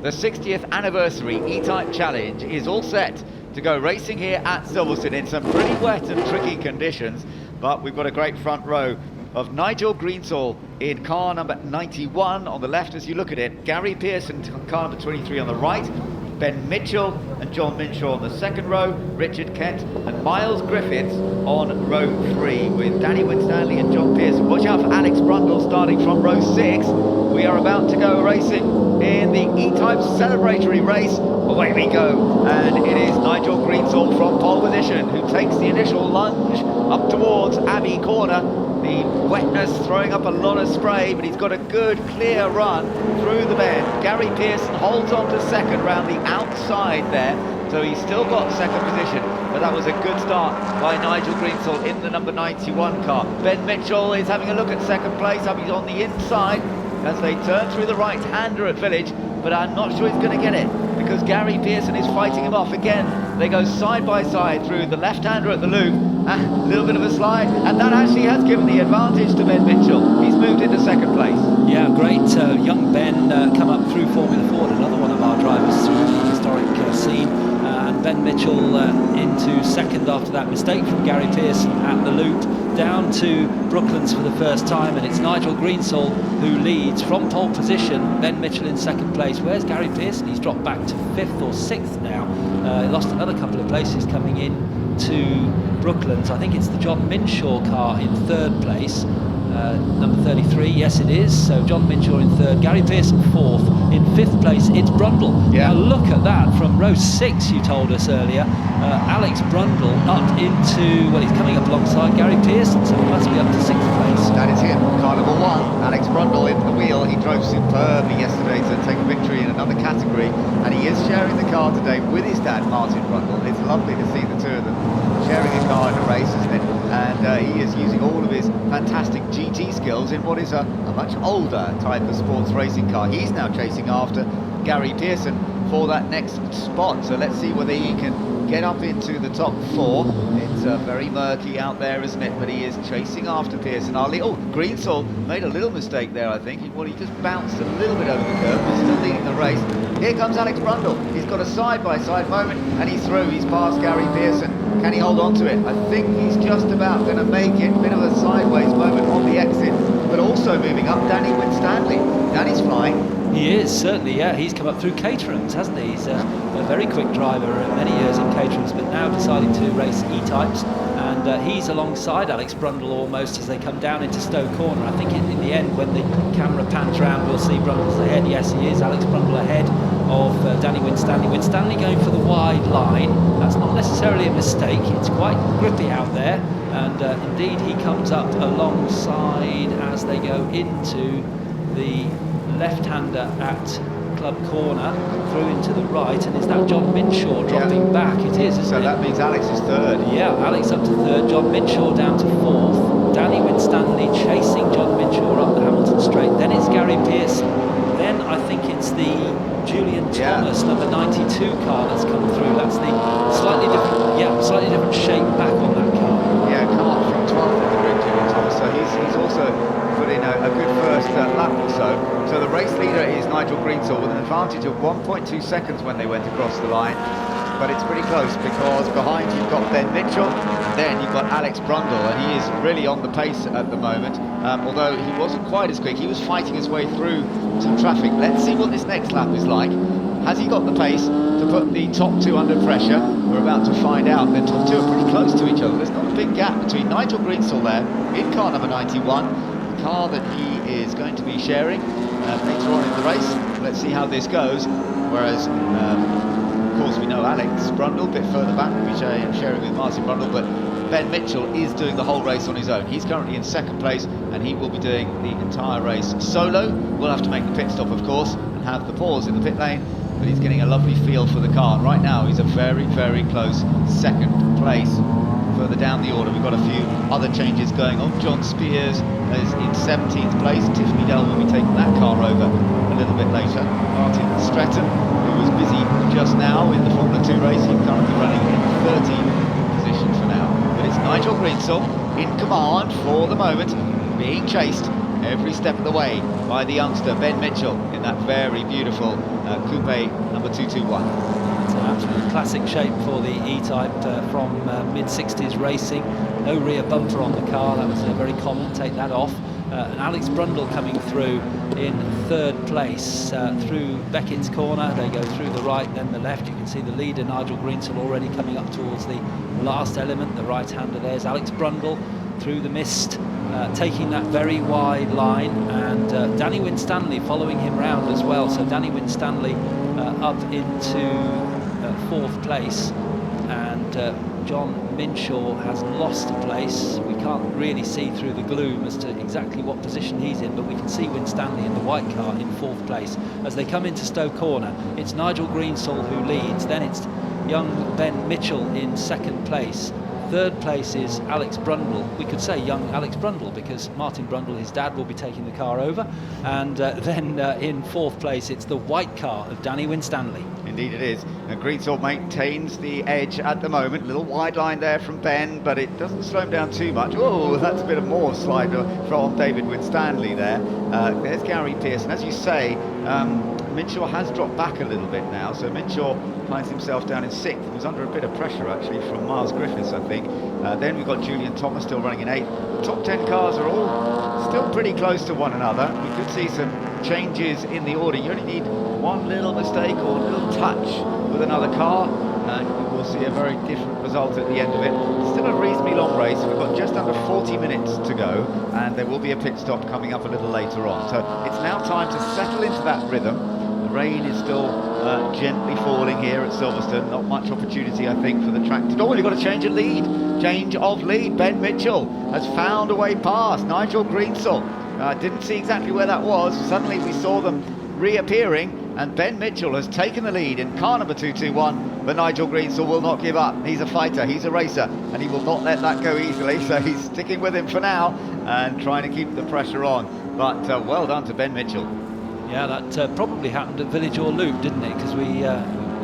The 60th anniversary E-Type Challenge is all set to go racing here at Silverstone in some pretty wet and tricky conditions, but we've got a great front row of Nigel Greensall in car number 91 on the left as you look at it, Gary Pearson car number 23 on the right, Ben Mitchell and John Minshaw on the second row, Richard Kent and Miles Griffiths on row 3 with Danny Winstanley and John Pearson. Watch out for Alex Brundle starting from row 6. We are about to go racing in the E-Type celebratory race. Away we go, and it is Nigel Greensall from pole position who takes the initial lunge up towards Abbey Corner. The wetness throwing up a lot of spray, but he's got a good clear run through the bend. Gary Pearson holds on to second round the outside there, so he's still got second position, but that was a good start by Nigel Greensall in the number 91 car. Ben Mitchell is having a look at second place, up he's on the inside as they turn through the right-hander at Village, but I'm not sure he's going to get it because Gary Pearson is fighting him off again. They go side by side through the left-hander at the loop, a little bit of a slide, and that actually has given the advantage to Ben Mitchell. He's moved into second place. Yeah, great. Young Ben come up through Formula Ford, another one of our drivers through the historic scene. And Ben Mitchell into second after that mistake from Gary Pearson at the loop, down to Brooklands for the first time, and it's Nigel Greensall who leads from pole position. Ben Mitchell in second place. Where's Gary Pearson? He's dropped back to 5th or 6th now. He lost another couple of places coming in to Brooklands. I think it's the John Minshaw car in 3rd place. Number 33, yes it is. So John Minshaw in 3rd, Gary Pearson 4th. In 5th place it's Brundle. Yeah. Now look at that from row 6, you told us earlier. Alex Brundle up into, well, he's coming up alongside Gary Pearson, so he must be up to 6th place. That is him, car number 1, Alex Brundle in the wheel. He drove superbly yesterday to take a victory in another category, and he is sharing the car today with his dad, Martin Brundle. It's lovely to see the two of them sharing a car in a race, isn't it? And he is using all of his fantastic GT skills in what is a much older type of sports racing car. He's now chasing after Gary Pearson for that next spot, so let's see whether he can get up into the top 4. It's very murky out there, isn't it? But he is chasing after Pearson. Greensall made a little mistake there, I think. He just bounced a little bit over the curb, but still leading the race. Here comes Alex Brundle. He's got a side-by-side moment, and he's through. He's past Gary Pearson. Can he hold on to it? I think he's just about going to make it. Bit of a sideways moment on the exit, but also moving up Danny Winstanley. Danny's flying. He is, certainly, yeah. He's come up through Caterhams, hasn't he? He's a very quick driver, many years in Caterhams, but now deciding to race E-Types. And he's alongside Alex Brundle almost as they come down into Stowe Corner. I think in the end, when the camera pans round, we'll see Brundle's ahead. Yes, he is. Alex Brundle ahead of Danny Winstanley. Winstanley going for the wide line. That's not necessarily a mistake. It's quite grippy out there. And indeed, he comes up alongside as they go into the left-hander at Club Corner, through into the right, and is that John Minshaw dropping back? It is, isn't it? So that means Alex is 3rd. Yeah, Alex up to 3rd, John Minshaw down to 4th, Danny Winstanley chasing John Minshaw up the Hamilton Straight, then it's Gary Pearson, then I think it's the Julian Thomas number 92 car that's come through. That's the slightly different shape back on that car. Yeah, come on from 12th in the grid, Julian Thomas, so he's also put in a good first lap or so. So the race leader is Nigel Greensall with an advantage of 1.2 seconds when they went across the line. But it's pretty close because behind you've got Ben Mitchell, and then you've got Alex Brundle, and he is really on the pace at the moment. Although he wasn't quite as quick, he was fighting his way through some traffic. Let's see what this next lap is like. Has he got the pace to put the top 2 under pressure? We're about to find out. The top 2 are pretty close to each other. There's not a big gap between Nigel Greensall there in car number 91. Car that he is going to be sharing later on in the race. Let's see how this goes. Whereas, of course, we know Alex Brundle a bit further back will be sharing with Martin Brundle, but Ben Mitchell is doing the whole race on his own. He's currently in 2nd place, and he will be doing the entire race solo. We'll have to make the pit stop, of course, and have the pause in the pit lane, but he's getting a lovely feel for the car. And right now, he's a very, very close 2nd place. Further down the order, we've got a few other changes going on. John Spears is in 17th place. Tiffany Dell will be taking that car over a little bit later. Martin Stratton, who was busy just now in the Formula 2 race, he's currently running in 13th position for now. But it's Nigel Greensall in command for the moment, being chased every step of the way by the youngster Ben Mitchell in that very beautiful coupe number 221. It's an absolute classic shape for the E-Type from mid-60s racing. No rear bumper on the car, that was very common, take that off. And Alex Brundle coming through in third place through Beckett's corner. They go through the right, then the left. You can see the leader, Nigel Greensall, already coming up towards the last element. The right-hander there's Alex Brundle through the mist, taking that very wide line, and Danny Winstanley following him round as well. So Danny Winstanley up into fourth place, and John Minshaw has lost a place. We can't really see through the gloom as to exactly what position he's in, but we can see Winstanley in the white car in fourth place. As they come into Stowe Corner, it's Nigel Greensall who leads, then it's young Ben Mitchell in second place. Third place is Alex Brundle. We could say young Alex Brundle because Martin Brundle, his dad, will be taking the car over. And then in fourth place, it's the white car of Danny Winstanley. Indeed it is. Greensall maintains the edge at the moment. A little wide line there from Ben, but it doesn't slow him down too much. Oh, that's a bit of more slide from David Winstanley there. There's Gary Pearson. As you say, Minshaw has dropped back a little bit now, so Minshaw finds himself down in sixth. He was under a bit of pressure actually from Miles Griffiths, I think. Then we've got Julian Thomas still running in eighth. The top 10 cars are all still pretty close to one another. We could see some changes in the order. You only need one little mistake or a little touch with another car, and you will see a very different result at the end of it. Still a reasonably long race. We've got just under 40 minutes to go, and there will be a pit stop coming up a little later on. So it's now time to settle into that rhythm. The rain is still gently falling here at Silverstone. Not much opportunity, I think, for the track to... Oh, you've got a change of lead. Change of lead. Ben Mitchell has found a way past Nigel Greensall. Didn't see exactly where that was. Suddenly we saw them reappearing, and Ben Mitchell has taken the lead in car number 221, but Nigel Greensall will not give up. He's a fighter, he's a racer, and he will not let that go easily, so he's sticking with him for now and trying to keep the pressure on. But well done to Ben Mitchell. Yeah, that probably happened at Village or Loop, didn't it? Because we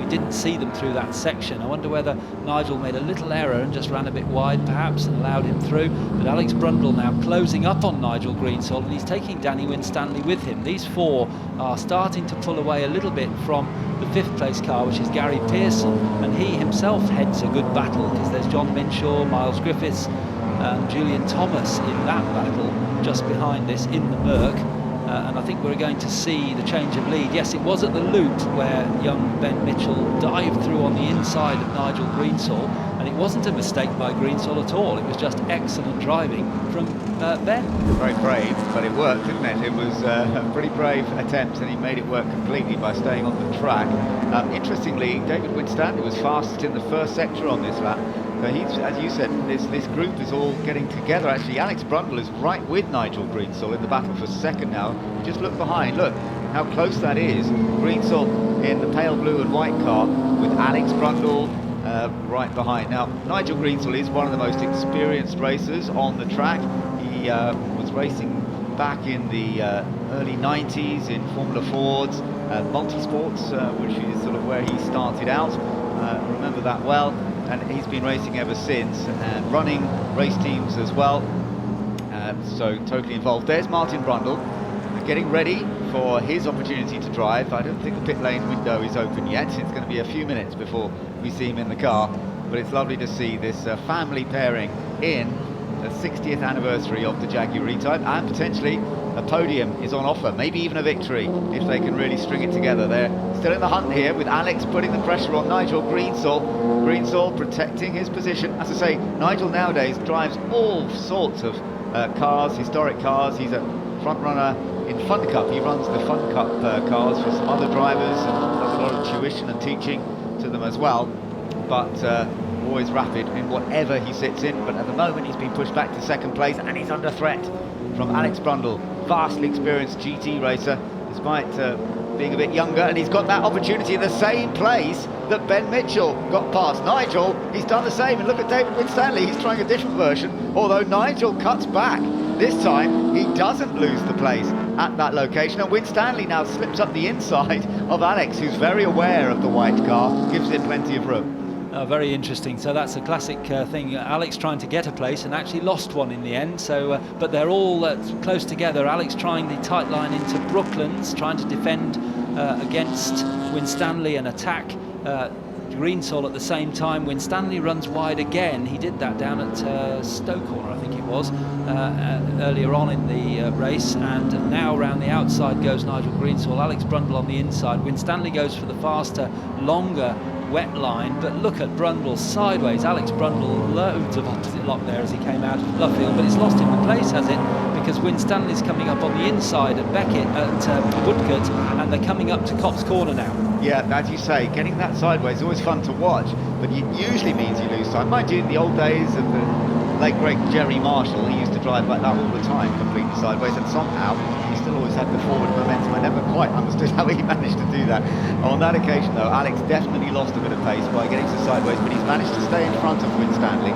didn't see them through that section. I wonder whether Nigel made a little error and just ran a bit wide perhaps and allowed him through. But Alex Brundle now closing up on Nigel Greensall, and he's taking Danny Winstanley with him. These four are starting to pull away a little bit from the fifth place car, which is Gary Pearson, and he himself heads a good battle because there's John Minshaw, Miles Griffiths and Julian Thomas in that battle just behind this in the Merc. And I think we're going to see the change of lead. Yes, it was at the loop where young Ben Mitchell dived through on the inside of Nigel Greensall, and it wasn't a mistake by Greensall at all. It was just excellent driving from Ben. Very brave, but it worked, didn't it? It was a pretty brave attempt, and he made it work completely by staying on the track. Interestingly, David Winstanley was fastest in the first sector on this lap. So he's, as you said, this group is all getting together. Actually, Alex Brundle is right with Nigel Greensall in the battle for second now. Just look behind, look how close that is. Greensall in the pale blue and white car with Alex Brundle right behind. Now, Nigel Greensall is one of the most experienced racers on the track. He was racing back in the early 90s in Formula Fords, multisports, which is sort of where he started out. Remember that well. And he's been racing ever since and running race teams as well, so totally involved. There's Martin Brundle getting ready for his opportunity to drive. I don't think the pit lane window is open yet. It's going to be a few minutes before we see him in the car, but it's lovely to see this family pairing in the 60th anniversary of the Jaguar E-Type, and potentially a podium is on offer, maybe even a victory if they can really string it together. They're still in the hunt here with Alex putting the pressure on Nigel Greensall. Greensall protecting his position. As I say, Nigel nowadays drives all sorts of cars, historic cars. He's a front runner in Fun Cup. He runs the Fun Cup cars for some other drivers and does a lot of tuition and teaching to them as well. But always rapid in whatever he sits in. But at the moment he's been pushed back to second place, and he's under threat from Alex Brundle, vastly experienced GT racer, despite being a bit younger, and he's got that opportunity in the same place that Ben Mitchell got past. Nigel, he's done the same, and look at David Winstanley, he's trying a different version, although Nigel cuts back. This time he doesn't lose the place at that location, and Winstanley now slips up the inside of Alex, who's very aware of the white car, gives it plenty of room. Very interesting. So that's a classic thing. Alex trying to get a place and actually lost one in the end. So, but they're all close together. Alex trying the tight line into Brooklands, trying to defend against Winstanley and attack Greensall at the same time. Winstanley runs wide again. He did that down at Stoke Corner, I think it was, earlier on in the race. And now round the outside goes Nigel Greensall. Alex Brundle on the inside. Winstanley goes for the faster, longer wet line, but look at Brundle sideways. Alex Brundle, loads of opposite lock there as he came out of Luffield, but it's lost him the place, has it? Because Winstanley's coming up on the inside at Beckett at Woodcote, and they're coming up to Cops Corner now. Yeah, as you say, getting that sideways is always fun to watch, but it usually means you lose time. Mind you, in the old days of the late great Jerry Marshall, he used to drive like that all the time, completely sideways, and somehow he still always had the forward momentum. I never quite understood how he managed to do that. On that occasion, though, Alex definitely lost a bit of pace by getting to sideways, but he's managed to stay in front of Winstanley.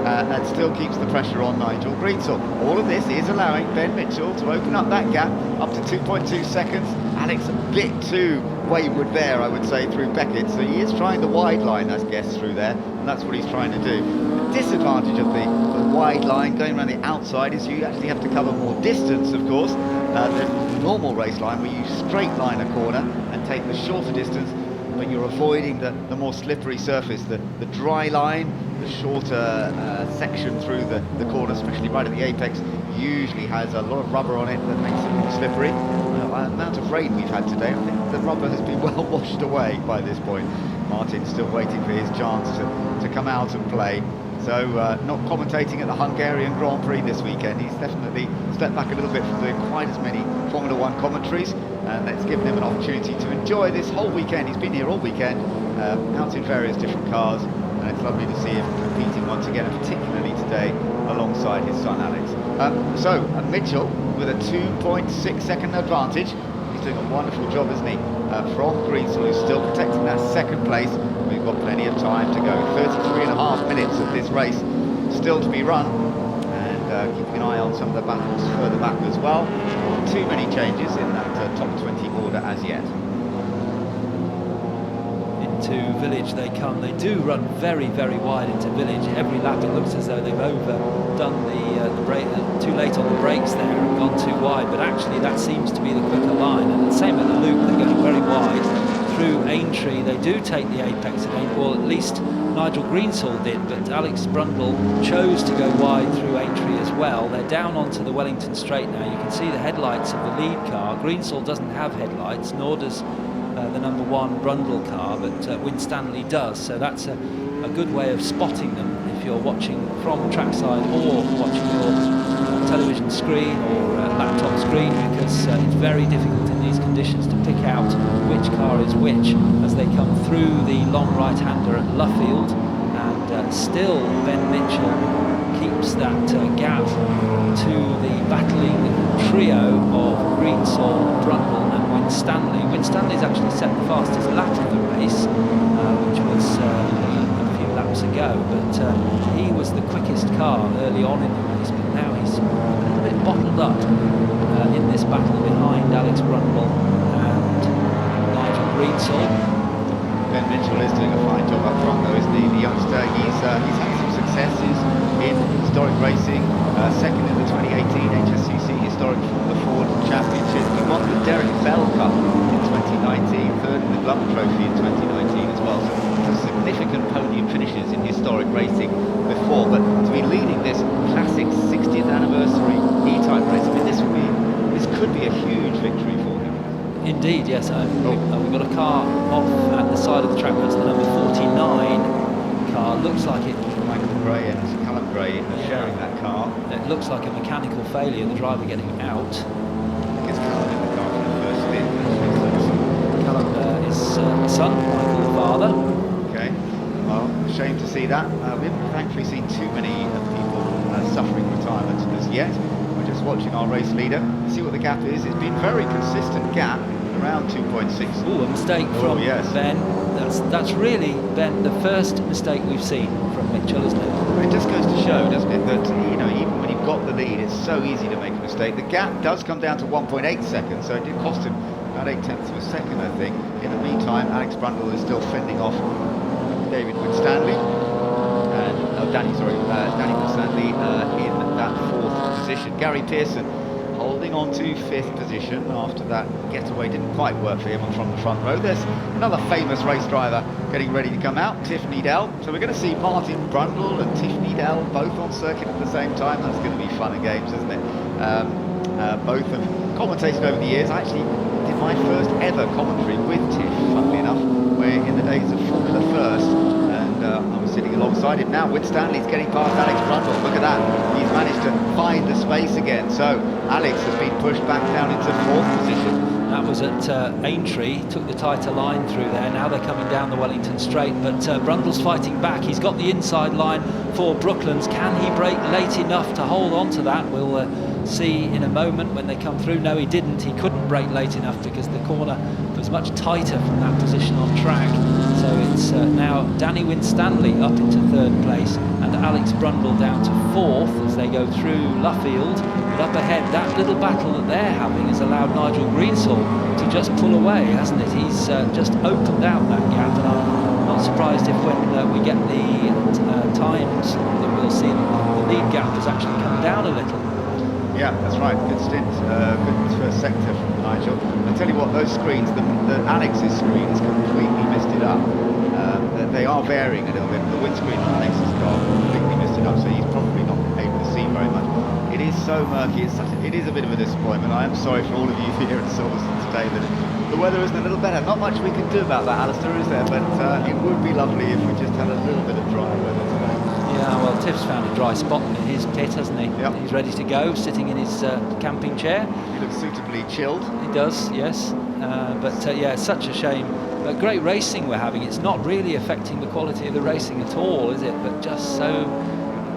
And still keeps the pressure on Nigel Greensall. All of this is allowing Ben Mitchell to open up that gap up to 2.2 seconds. Alex a bit too wayward there, I would say, through Beckett. So he is trying the wide line, I guess, through there, and that's what he's trying to do. The disadvantage of the wide line going around the outside is you actually have to cover more distance, of course. The normal race line where you straight line a corner and take the shorter distance, but you're avoiding the more slippery surface, the dry line, the shorter section through the corner, especially right at the apex, usually has a lot of rubber on it that makes it more slippery. The amount of rain we've had today, I think the rubber has been well washed away by this point. Martin's still waiting for his chance to come out and play. So not commentating at the Hungarian Grand Prix this weekend. He's definitely stepped back a little bit from doing quite as many Formula One commentaries, and that's given him an opportunity to enjoy this whole weekend. He's been here all weekend, out in various different cars, and it's lovely to see him competing once again, and particularly today alongside his son Alex. Mitchell with a 2.6 second advantage. He's doing a wonderful job, isn't he? From Greensall, who's still protecting that second place. We've got plenty of time to go. 33.5 minutes of this race still to be run, and keeping an eye on some of the battles further back as well. Not too many changes in that top 20 order as yet. Into Village they come. They do run very, very wide into Village. Every lap it looks as though they've overdone the brake, too late on the brakes there and gone too wide, but actually that seems to be the quicker line. And the same at the loop, they're going very wide through Aintree. They do take the apex at Aintree, well, at least Nigel Greensall did, but Alex Brundle chose to go wide through Aintree as well. They're down onto the Wellington Straight now. You can see the headlights of the lead car. Greensall doesn't have headlights, nor does the number one Brundle car, but Winstanley does, so that's a good way of spotting them if you're watching from trackside or watching your television screen or laptop screen, because it's very difficult in these conditions to pick out which car is which as they come through the long right-hander at Luffield. And still Ben Mitchell keeps that gap to the battling trio of Greensall, Brundle and Winstanley. Winstanley's actually set the fastest lap of the race, which was a few laps ago, but he was the quickest car early on in the race, but now he's a little bit bottled up in this battle behind Alex Brundle and Nigel Greensall. Ben Mitchell is doing a fine job up front, though, isn't he? The youngster, he's had some successes in historic racing. Second in the 2018 HSCC Historic Formula Ford Championship. He won the Derek Bell Cup in 2019, third in the Glover Trophy in 2019 as well. So some significant podium finishes in historic racing before. But to be leading this classic 60th anniversary E-Type race, I mean, this could be a huge victory for him. Indeed, yes. We've got a car off at the side of the track. That's the number 49 car. Looks like it. Michael Gray and Callum Gray are sharing that car. It looks like a mechanical failure. The driver getting out. I think it's Callum in the car for the first stint. Actually. Callum is son, Michael the father. Okay. Well, a shame to see that. We haven't thankfully seen too many people suffering retirement as yet. We're just watching our race leader. See what the gap is. It's been very consistent gap, around 2.6. Oh, a mistake from Ben. That's really, Ben, the first mistake we've seen from Mitchell, isn't it? It just goes to show, doesn't it, that even when you've got the lead, it's so easy to make a mistake. The gap does come down to 1.8 seconds, so it did cost him about 0.8 of a second, I think. In the meantime, Alex Brundle is still fending off David Winstanley, Danny Winstanley in that 4th position. Gary Pearson holding on to 5th position after that getaway didn't quite work for him from the front row. There's another famous race driver getting ready to come out, Tiffany Dell. So we're going to see Martin Brundle and Tiffany Dell both on circuit at the same time. That's going to be fun and games, isn't it? Both have commentated over the years. I actually did my first ever commentary with Tiff, funnily enough, where in the days of Formula First, and I was sitting alongside him. Now Winstanley's getting past Alex Brundle. Look at that, he's managed to find the space again. So Alex has been pushed back down into 4th position. That was at Aintree, took the tighter line through there. Now they're coming down the Wellington Straight, but Brundle's fighting back. He's got the inside line for Brooklands. Can he brake late enough to hold on to that? We'll see in a moment when they come through. No, he didn't. He couldn't brake late enough because the corner was much tighter from that position on track. So it's now Danny Winstanley up into 3rd place and Alex Brundle down to 4th as they go through Luffield. But up ahead, that little battle that they're having has allowed Nigel Greensall to just pull away, hasn't it? He's just opened out that gap, and I'm not surprised if when we get the times that we'll see the lead gap has actually come down a little. Yeah, that's right. Good stint, good first sector from Nigel. I tell you what, those screens, the Alex's screen has completely messed it up. They are varying a little bit. The windscreen on Alex's car completely messed it up, so he's probably not able to see very much. It is so murky. It is a bit of a disappointment. I am sorry for all of you here at Silverstone today that the weather isn't a little better. Not much we can do about that, Alistair, is there? But it would be lovely if we just had a little bit of dry weather today. Yeah, well, Tiff's found a dry spot in his pit, hasn't he? Yep. He's ready to go, sitting in his camping chair. He looks suitably chilled. He does, yes. Yeah, it's such a shame. But great racing we're having. It's not really affecting the quality of the racing at all, is it? But just so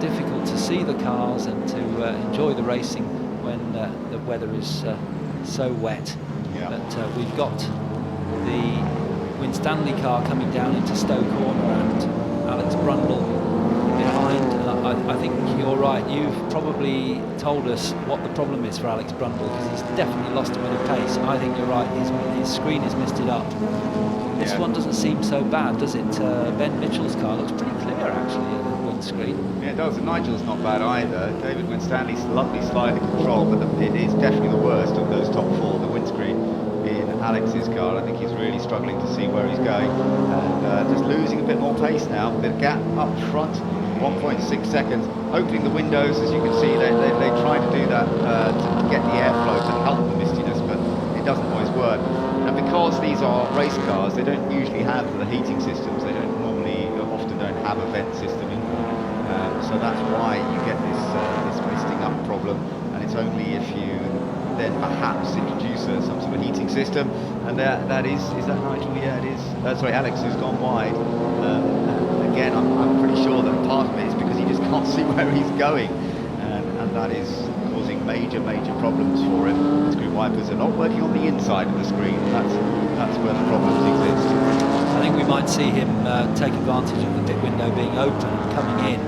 difficult to see the cars and to enjoy the racing when the weather is so wet. Yeah. But we've got the Winstanley car coming down into Stowe Corner and Alex Brundle behind. And I think you're right. You've probably told us what the problem is for Alex Brundle, because he's definitely lost a bit of pace. I think you're right. His screen has missed it up. This one doesn't seem so bad, does it? Ben Mitchell's car looks pretty clear, actually, at the windscreen. Yeah, it does. And Nigel's not bad either. David Winstanley's lovely slide of control, but it is definitely the worst of those top 4. The windscreen in Alex's car. I think he's really struggling to see where he's going, and just losing a bit more pace now. The gap up front, 1.6 seconds. Opening the windows, as you can see, they try to do that to get the airflow to help the mistiness, but it doesn't always work. And because these are race cars, they don't usually have the heating systems. They often don't have a vent system in them. So that's why you get this misting up problem. And it's only if you then perhaps introduce some sort of heating system. And that is that Nigel? Yeah, it is. Sorry, Alex has gone wide. Again, I'm pretty sure that part of it is because he just can't see where he's going, and that is causing major problems for him. The screen wipers are not working on the inside of the screen. That's where the problems exist. I think we might see him take advantage of the pit window being open and coming in,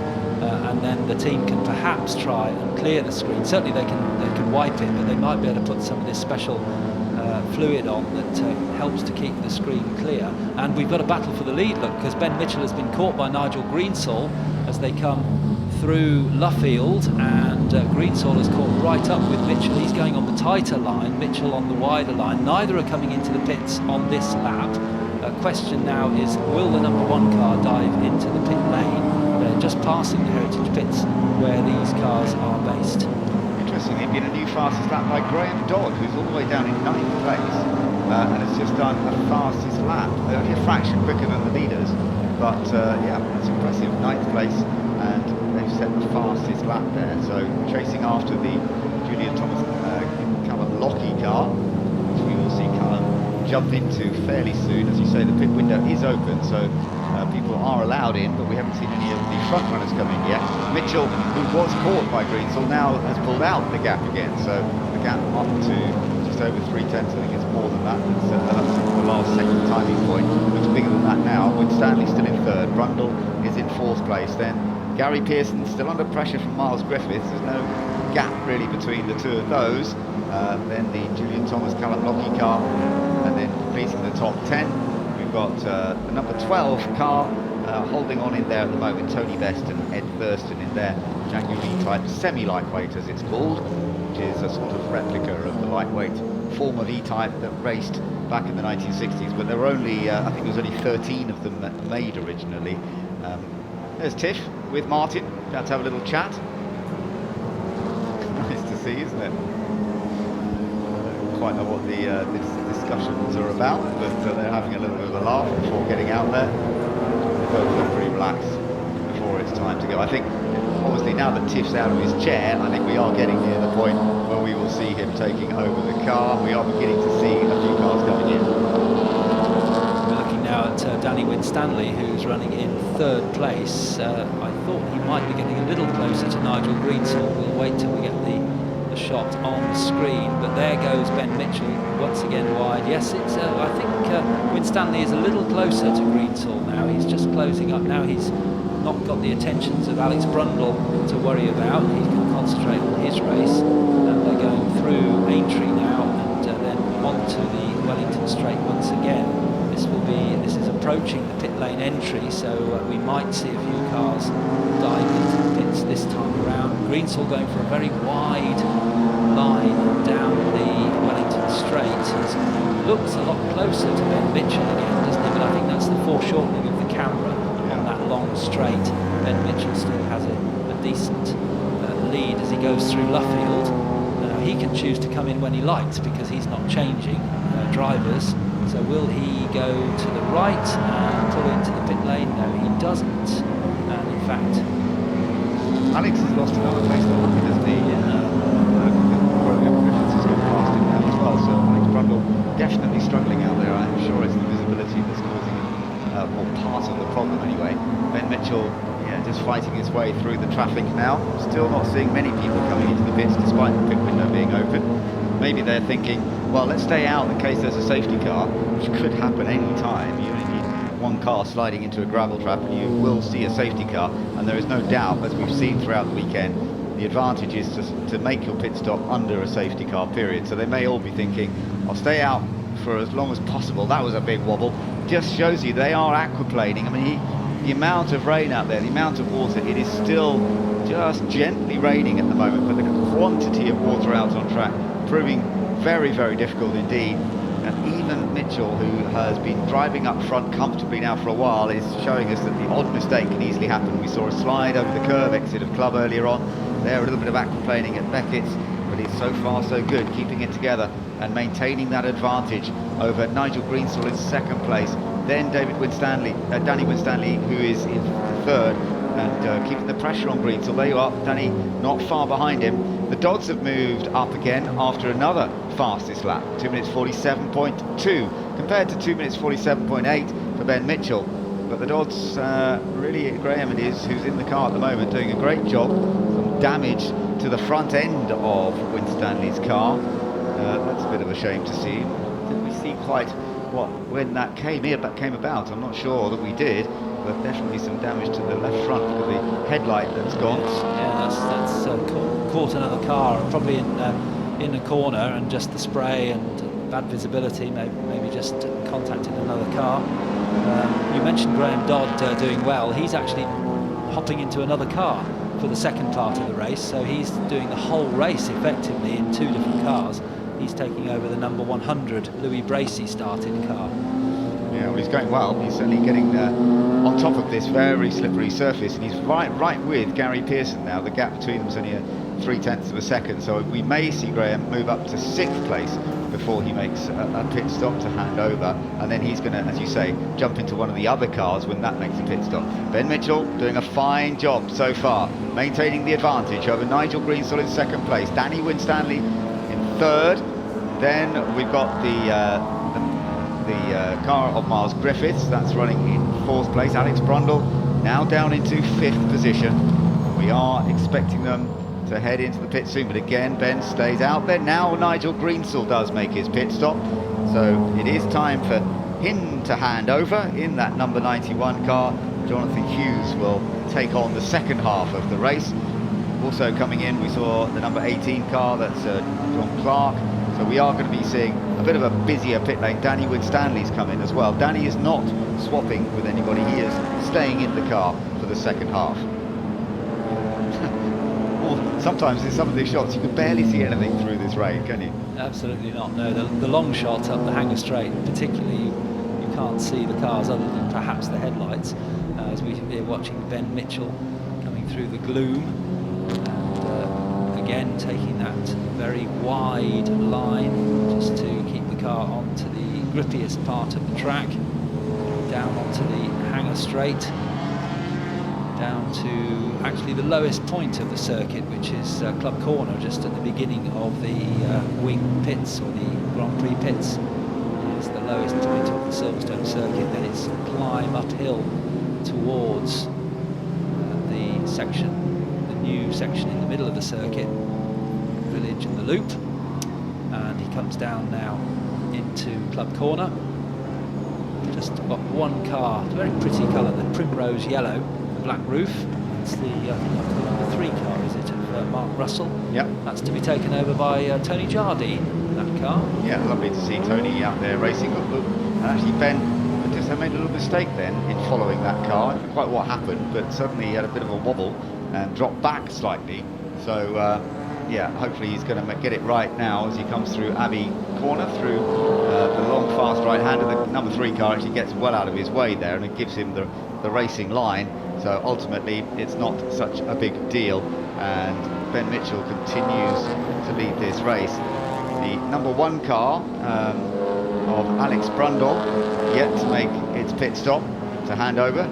and then the team can perhaps try and clear the screen. Certainly they can wipe it, but they might be able to put some of this special fluid on that helps to keep the screen clear. And we've got a battle for the lead, look, because Ben Mitchell has been caught by Nigel Greensall as they come through Luffield, and Greensall is caught right up with Mitchell. He's going on the tighter line, Mitchell on the wider line. Neither are coming into the pits on this lap. Question now is, will the number 1 car dive into the pit lane? They're just passing the Heritage pits where these cars are based. Interestingly, been a new fastest lap by Graham Dodd, who's all the way down in 9th place, and has just done a fastest lap. They're only a fraction quicker than the leaders, but yeah, that's impressive. 9th place, and they've set the fastest lap there. So chasing after the Julian Thomas Callum Lockie car, which we will see Callum jump into fairly soon. As you say, the pit window is open, so people are allowed in, but we haven't seen any of the front runners come in yet. Mitchell, who was caught by Greensall, now has pulled out the gap again, so the gap up to just over 3/10. I think it's more than that. That's the last second timing point. Looks bigger than that now. Winstanley's still in 3rd. Brundle is in 4th place. Then Gary Pearson still under pressure from Miles Griffiths. There's no gap really between the two of those. Then the Julian Thomas Callum Lockie car, and then completing the top 10. We've got the number 12 car holding on in there at the moment, Tony Best and Ed Thurston in their January type semi-lightweight, as it's called, which is a sort of replica of the lightweight form of E-type that raced back in the 1960s, but there were only, I think there was only 13 of them made originally. There's Tiff with Martin, about to have a little chat. Nice to see, isn't it? Quite know what the discussions are about, but they're having a little bit of a laugh before getting out there. They both look pretty relaxed before it's time to go. I think, obviously, now that Tiff's out of his chair, I think we are getting near the point where we will see him taking over the car. We are beginning to see a few cars coming in. We're looking now at Danny Winstanley, who's running in third place. I thought he might be getting a little closer to Nigel Greensall. We'll wait till we get the shot on the screen, but there goes Ben Mitchell once again wide. Yes, it's I think Winstanley is a little closer to Greensall now. He's just closing up now. He's not got the attentions of Alex Brundle to worry about. He's going to concentrate on his race, and they're going through Aintree now and then onto the Wellington Straight once again. This is approaching the pit lane entry, so we might see a few cars dive into the pits this time around. Greensall going for a very wide line down the Wellington Straight. He looks a lot closer to Ben Mitchell again, doesn't he? But I think that's the foreshortening of the camera on that long straight. Ben Mitchell still has a decent lead as he goes through Luffield. He can choose to come in when he likes because he's not changing drivers. So will he go to the right and pull into the pit lane? No, he doesn't. And in fact, Alex has lost another place, doesn't he? Griffiths has gone past him now as well, so Alex Brundle definitely struggling out there. I'm sure it's the visibility that's causing him, or part of the problem anyway. Ben Mitchell, just fighting his way through the traffic now. Still not seeing many people coming into the pits despite the pit window being open. Maybe they're thinking, well, let's stay out in case there's a safety car, which could happen any time. You only need one car sliding into a gravel trap and you will see a safety car, and there is no doubt, as we've seen throughout the weekend, the advantage is to make your pit stop under a safety car, period. So they may all be thinking, I'll stay out for as long as possible. That was a big wobble. Just shows you they are aquaplaning. I mean, the amount of rain out there, the amount of water, it is still just gently raining at the moment, but the quantity of water out on track proving very, very difficult indeed. And even Mitchell, who has been driving up front comfortably now for a while, is showing us that the odd mistake can easily happen. We saw a slide over the curve exit of Club earlier on. There, a little bit of aquaplaning at Beckett's, but he's so far so good, keeping it together and maintaining that advantage over Nigel Greensall in second place. Then Danny Winstanley, who is in third, and keeping the pressure on Greensall. There you are, Danny not far behind him. The Dodds have moved up again after another fastest lap, 2 minutes 47.2 compared to 2 minutes 47.8 for Ben Mitchell. But the Dodds, really, Graham it is, who's in the car at the moment, doing a great job. Some damage to the front end of Winstanley's car. That's a bit of a shame to see. Didn't we see quite when that came about? I'm not sure that we did, but definitely some damage to the left front because the headlight that's gone. Yeah, that's caught another car, probably in the corner, and just the spray and bad visibility, maybe just contacted another car. You mentioned Graham Dodd doing well. He's actually hopping into another car for the second part of the race, so he's doing the whole race effectively in two different cars. He's taking over the number 100 Louis Bracey started car. Yeah, well, he's going well. He's certainly getting on top of this very slippery surface, and he's right with Gary Pearson now. The gap between them is only 0.3 of a second, so we may see Graham move up to 6th place before he makes a pit stop to hand over, and then he's going to, as you say, jump into one of the other cars when that makes a pit stop. Ben Mitchell doing a fine job so far, maintaining the advantage over Nigel Greensall in second place, Danny Winstanley in third. Then we've got the car of Miles Griffiths, that's running in 4th place. Alex Brundle now down into 5th position. We are expecting them to head into the pit soon, but again Ben stays out there. Now Nigel Greensall does make his pit stop, so it is time for him to hand over in that number 91 car. Jonathan Hughes will take on the second half of the race. Also coming in, we saw the number 18 car, that's John Clark, So we are going to be seeing a bit of a busier pit lane. Danny Winstanley's come in as well. Danny is not swapping with anybody, he is staying in the car for the second half. Sometimes in some of these shots you can barely see anything through this rain, can you? Absolutely not, no. The long shot up the Hanger Straight, particularly, you can't see the cars other than perhaps the headlights, as we're watching Ben Mitchell coming through the gloom, and again taking that very wide line just to keep the car onto the grippiest part of the track, down onto the Hanger Straight, down to actually the lowest point of the circuit, which is Club Corner, just at the beginning of the wing pits, or the Grand Prix pits. It's the lowest point of the Silverstone circuit. Then it's a climb uphill towards the section, the new section in the middle of the circuit, Village and the Loop. And he comes down now into Club Corner. Just got one car, it's a very pretty colour, the primrose yellow, black roof. It's the number 3 car, is it, of Mark Russell? Yep. That's to be taken over by Tony Jardine, that car. Yeah, lovely to see Tony out there racing. And actually Ben just made a little mistake then in following that car. I don't know quite what happened, but suddenly he had a bit of a wobble and dropped back slightly. So yeah, hopefully he's going to get it right now as he comes through Abbey Corner, through the long fast right hander. The number 3 car actually gets well out of his way there, and it gives him the racing line. So ultimately it's not such a big deal, and Ben Mitchell continues to lead this race. The number 1 car of Alex Brundle yet to make its pit stop to hand over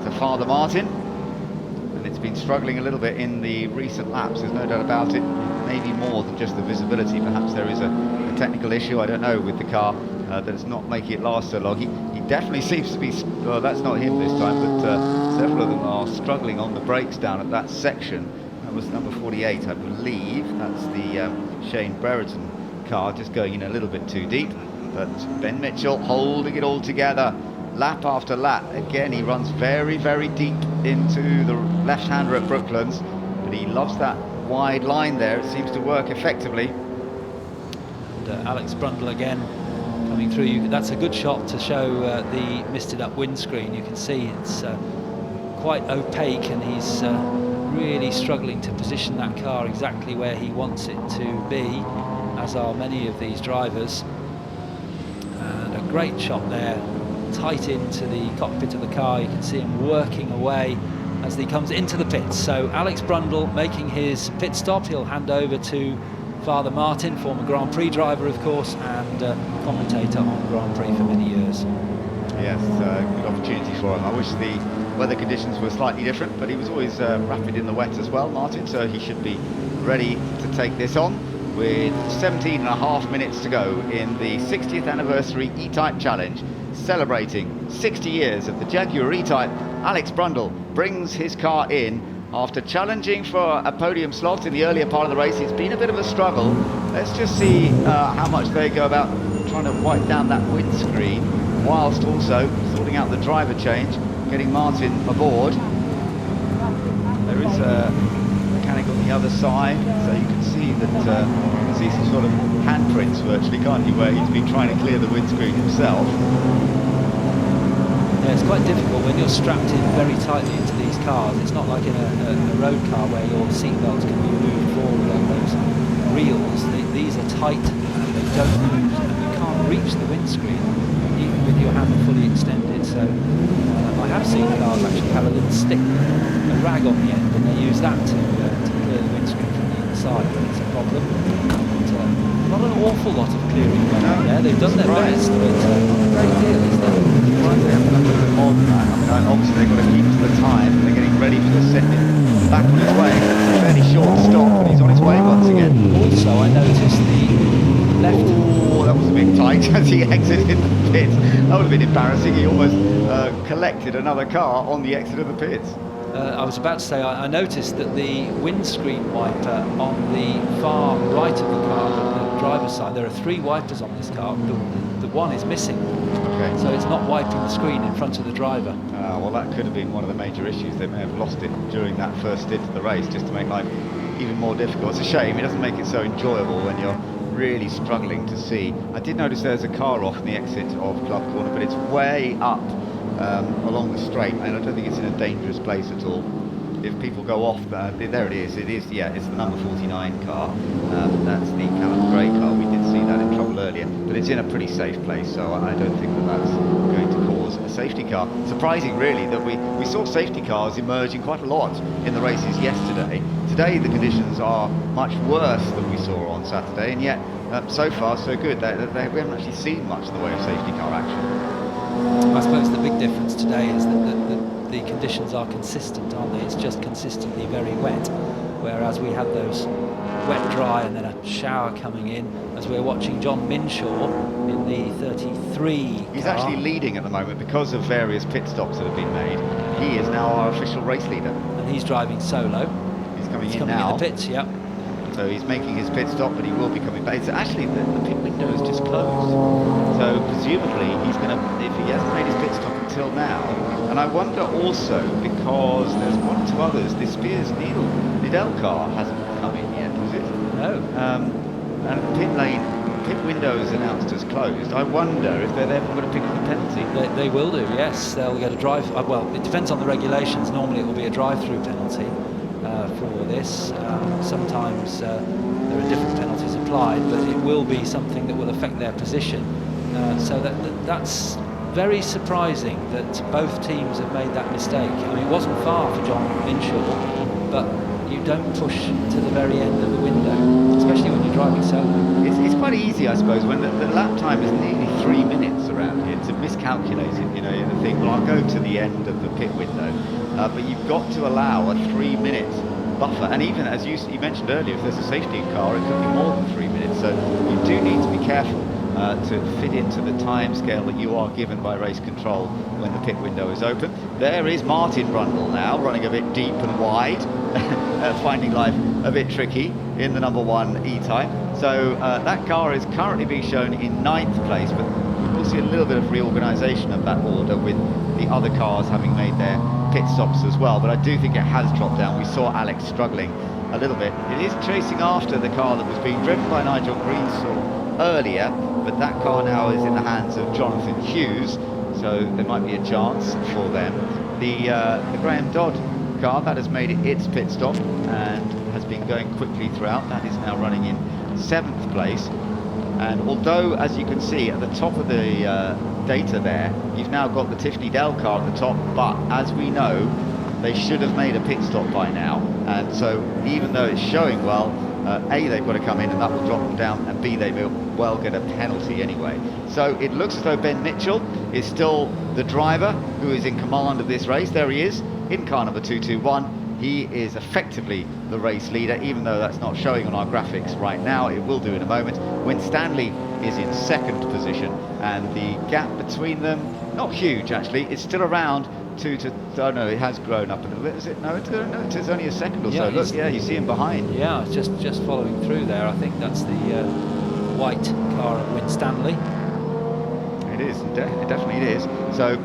to Father Martin, and it's been struggling a little bit in the recent laps, there's no doubt about it. Maybe more than just the visibility, perhaps there is a technical issue, I don't know, with the car that is not making it last so long. He definitely seems to be, well, that's not him this time, but several of them are struggling on the brakes down at that section. That was number 48, I believe. That's the Shane Brereton car, just going in a little bit too deep. But Ben Mitchell holding it all together, lap after lap. Again, he runs very, very deep into the left-hander at Brooklands, but he loves that wide line there. It seems to work effectively. And Alex Brundle again coming through. That's a good shot to show the misted up windscreen. You can see it's quite opaque, and he's really struggling to position that car exactly where he wants it to be, as are many of these drivers. And a great shot there, tight into the cockpit of the car. You can see him working away as he comes into the pits. So Alex Brundle making his pit stop. He'll hand over to Father Martin, former Grand Prix driver, of course, and commentator on Grand Prix for many years. Yes, good opportunity for him. I wish the weather conditions were slightly different, but he was always rapid in the wet as well, Martin, so he should be ready to take this on with 17.5 minutes to go in the 60th anniversary E-Type Challenge, celebrating 60 years of the Jaguar E-Type. Alex Brundle brings his car in after challenging for a podium slot in the earlier part of the race. It's been a bit of a struggle. Let's just see how much they go about trying to wipe down that windscreen, whilst also sorting out the driver change, getting Martin aboard. There is a mechanic on the other side, so you can see that you can see some sort of handprints virtually, can't you, where he's been trying to clear the windscreen himself. Yeah, it's quite difficult when you're strapped in very tightly into these cars. It's not like in a road car where your seatbelts can be moved forward on those reels. These are tight and they don't move, and you can't reach the windscreen even with your hand fully extended. So I have seen cars actually have a little stick, a rag on the end, and they use that to clear the windscreen from the inside. But it's a problem. But, not an awful lot of clearing going on there. They've done their best, but not a great deal, is there? Right, they haven't done anything on that. I mean, obviously they've got to keep to the time. They're getting ready for the second back on his way. It's a fairly short stop, but he's on his way once again. Also, I noticed the left. Oh, that was a bit tight as he exited the pit. That would have been embarrassing. He almost collected another car on the exit of the pits. I was about to say, I noticed that the windscreen wiper on the far right of the car, the driver's side, there are 3 wipers on this car. The one is missing. Okay. So it's not wiping the screen in front of the driver. Well, that could have been one of the major issues. They may have lost it during that first stint of the race, just to make life even more difficult. It's a shame. It doesn't make it so enjoyable when you're really struggling to see. I did notice there's a car off in the exit of Club Corner, but it's way up along the straight, and I don't think it's in a dangerous place at all. If people go off, there it is. Yeah, it's the number 49 car. That's the Callum Gray car. We did see that in trouble earlier, but it's in a pretty safe place, so I don't think that's going to cause a safety car. Surprising, really, that we saw safety cars emerging quite a lot in the races yesterday. Today, the conditions are much worse than we saw on Saturday, and yet, so far, so good. We haven't actually seen much in the way of safety car action. I suppose the big difference today is that the conditions are consistent, aren't they? It's just consistently very wet, whereas we had those wet, dry, and then a shower coming in as we're watching John Minshaw in the 33 He's car. actually leading at the moment because of various pit stops that have been made. He is now our official race leader. And he's driving solo. He's coming He's in coming now. in the pits, yeah. So he's making his pit stop, but he will be coming back. It's actually, the pit window is just closed. So presumably he's going to, if he hasn't made his pit stop until now, and I wonder also, because there's one or two others, the Spears Liddell car hasn't come in yet, has it? No. And pit window is announced as closed. I wonder if they're therefore going to pick up the penalty. They will do, yes. They'll get a drive. Well, it depends on the regulations. Normally it will be a drive-through penalty for this. Sometimes there are different penalties applied, but it will be something that will affect their position. So that's very surprising that both teams have made that mistake. I mean, it wasn't far for John Minshaw, but you don't push to the very end of the window, especially when you're driving solo. It's quite easy, I suppose, when the lap time is nearly 3 minutes around here, to miscalculate it, and think, well, I'll go to the end of the pit window, but you've got to allow a 3 minute buffer, and even as you mentioned earlier, if there's a safety car, it could be more than 3 minutes, so you do need to be careful to fit into the time scale that you are given by race control when the pit window is open. There is Martin Brundle now, running a bit deep and wide, finding life a bit tricky in the number 1 E-Type. So that car is currently being shown in 9th place, but we'll see a little bit of reorganisation of that order with the other cars having made their pit stops as well, but I do think it has dropped down. We saw Alex struggling a little bit. It is chasing after the car that was being driven by Nigel Greensill earlier, but that car now is in the hands of Jonathan Hughes, so there might be a chance for them. The Graham Dodd car, that has made its pit stop and has been going quickly throughout. That is now running in 7th place, and although, as you can see at the top of the data there, you've now got the Tiffany Dell car at the top, but as we know, they should have made a pit stop by now, and so even though it's showing well, A, they've got to come in and that will drop them down, and B, they will well get a penalty anyway. So it looks as though Ben Mitchell is still the driver who is in command of this race. There he is in car number 221. He is effectively the race leader, even though that's not showing on our graphics right now. It will do in a moment. Win Stanley is in 2nd position, and the gap between them, not huge actually, it's still around oh no, it has grown up a little bit, is it? No, it's only a second or so. Look, yeah, you see him behind. Yeah, it's just following through there. I think that's the white car at Win Stanley. It is, it definitely is. So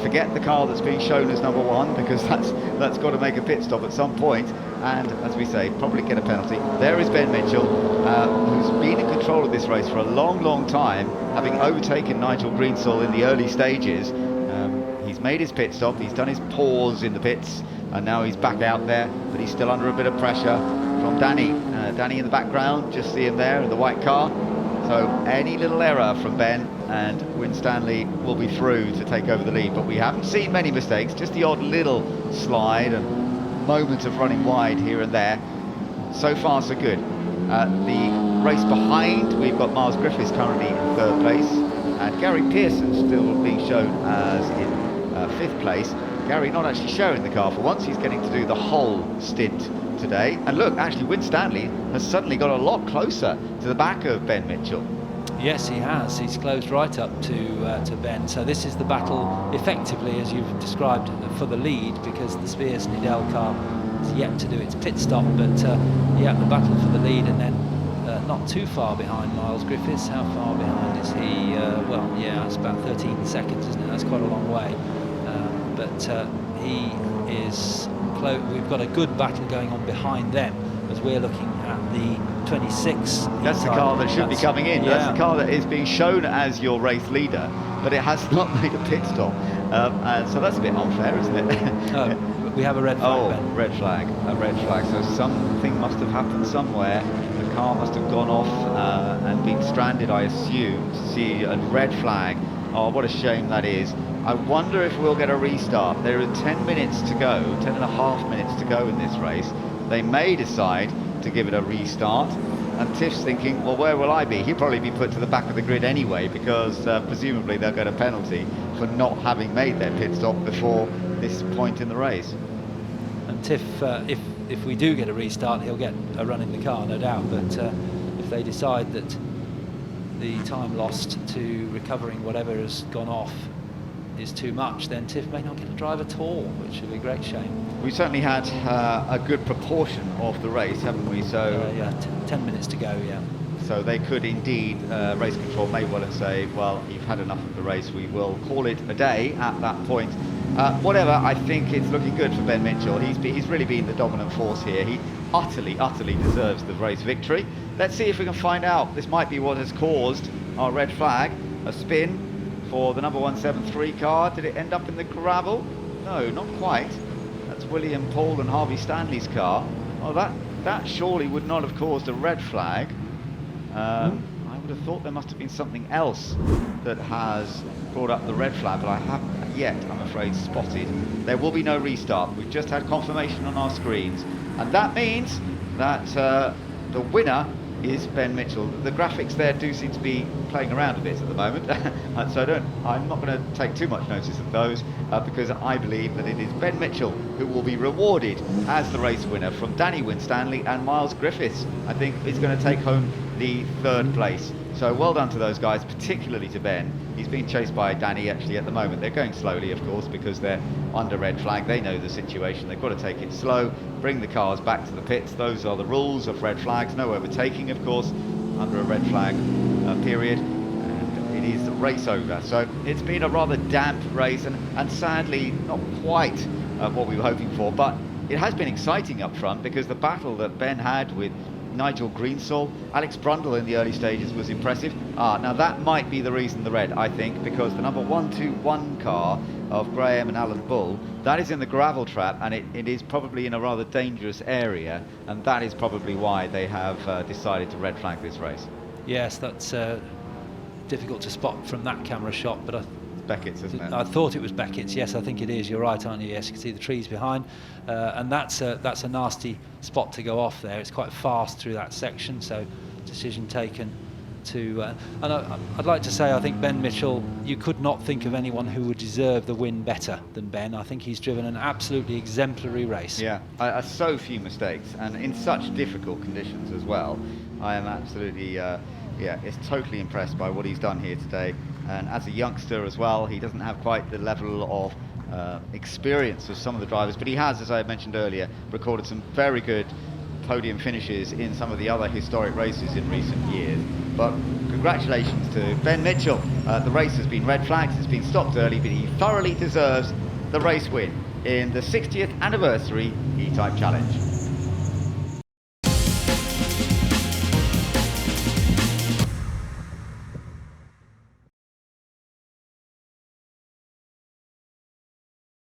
forget the car that's being shown as number 1, because that's got to make a pit stop at some point, and as we say, probably get a penalty. There is Ben Mitchell, who's been in control of this race for a long time, having overtaken Nigel Greensill in the early stages. He's made his pit stop, he's done his pause in the pits, and now he's back out there, but he's still under a bit of pressure from Danny. Danny in the background, just see him there in the white car. So any little error from Ben and Win Stanley will be through to take over the lead, but we haven't seen many mistakes, just the odd little slide and moment of running wide here and there. So far so good. The race behind, we've got Miles Griffiths currently in 3rd place, and Gary Pearson still being shown as in 5th place. Gary not actually showing the car for once, he's getting to do the whole stint today. And look, actually Win Stanley has suddenly got a lot closer to the back of Ben Mitchell. Yes, he has. He's closed right up to Ben. So this is the battle, effectively, as you've described, for the lead, because the Spears Liddell car is yet to do its pit stop. But yeah, the battle for the lead, and then not too far behind Miles Griffiths. How far behind is he? Well, yeah, it's about 13 seconds, isn't it? That's quite a long way. But he is close. We've got a good battle going on behind them as we're looking at the 26. That's the car that should be coming in. Yeah. That's the car that is being shown as your race leader, but it has not made a pit stop. And so that's a bit unfair, isn't it? No, we have a red flag, Oh, Ben. red flag, a red flag. So something must have happened somewhere. The car must have gone off and been stranded, I assume, to see a red flag. Oh, what a shame that is. I wonder if we'll get a restart. There are 10 minutes to go, 10 and a half minutes to go in this race. They may decide to give it a restart. And Tiff's thinking, well, where will I be? He'll probably be put to the back of the grid anyway, because presumably they'll get a penalty for not having made their pit stop before this point in the race. And Tiff, if we do get a restart, he'll get a run in the car, no doubt. But if they decide that the time lost to recovering whatever has gone off is too much, then Tiff may not get a drive at all, which would be a great shame. We certainly had a good proportion of the race, haven't we? So yeah, 10 minutes to go, yeah. So they could indeed, race control may well and say, well, you've had enough of the race, we will call it a day at that point. Whatever, I think it's looking good for Ben Mitchell. He's really been the dominant force here. He utterly deserves the race victory. Let's see if we can find out. This might be what has caused our red flag. A spin for the number 173 car. Did it end up in the gravel? No, not quite. That's William Paul and Harvey Stanley's car. Well, that surely would not have caused a red flag. I would have thought there must have been something else that has brought up the red flag, but I haven't yet, I'm afraid, spotted. There will be no restart. We've just had confirmation on our screens, and that means that the winner is Ben Mitchell. The graphics there do seem to be playing around a bit at the moment, so I'm not going to take too much notice of those, because I believe that it is Ben Mitchell who will be rewarded as the race winner from Danny Winstanley and Miles Griffiths. I think is going to take home the third place. So well done to those guys, particularly to Ben. He's being chased by Danny actually at the moment. They're going slowly, of course, because they're under red flag. They know the situation. They've got to take it slow, bring the cars back to the pits. Those are the rules of red flags. No overtaking, of course, under a red flag period. And it is the race over. So it's been a rather damp race and sadly not quite what we were hoping for. But it has been exciting up front, because the battle that Ben had with Nigel Greensall, Alex Brundle in the early stages was impressive. Now that might be the reason the red, I think, because the number 121 car of Graham and Alan Bull, that is in the gravel trap, and it is probably in a rather dangerous area, and that is probably why they have decided to red flag this race. Yes, that's difficult to spot from that camera shot, but Beckett's, isn't it? I thought it was Beckett's. Yes, I think it is. You're right, aren't you? Yes, you can see the trees behind, and that's a nasty spot to go off there. It's quite fast through that section, so decision taken to. And I'd like to say, I think Ben Mitchell, you could not think of anyone who would deserve the win better than Ben. I think he's driven an absolutely exemplary race. Yeah, so few mistakes, and in such difficult conditions as well. I am absolutely, it's totally impressed by what he's done here today. And as a youngster as well, he doesn't have quite the level of experience of some of the drivers, but he has, as I mentioned earlier, recorded some very good podium finishes in some of the other historic races in recent years. But congratulations to Ben Mitchell. The race has been red flagged, it's been stopped early, but he thoroughly deserves the race win in the 60th anniversary E-Type Challenge.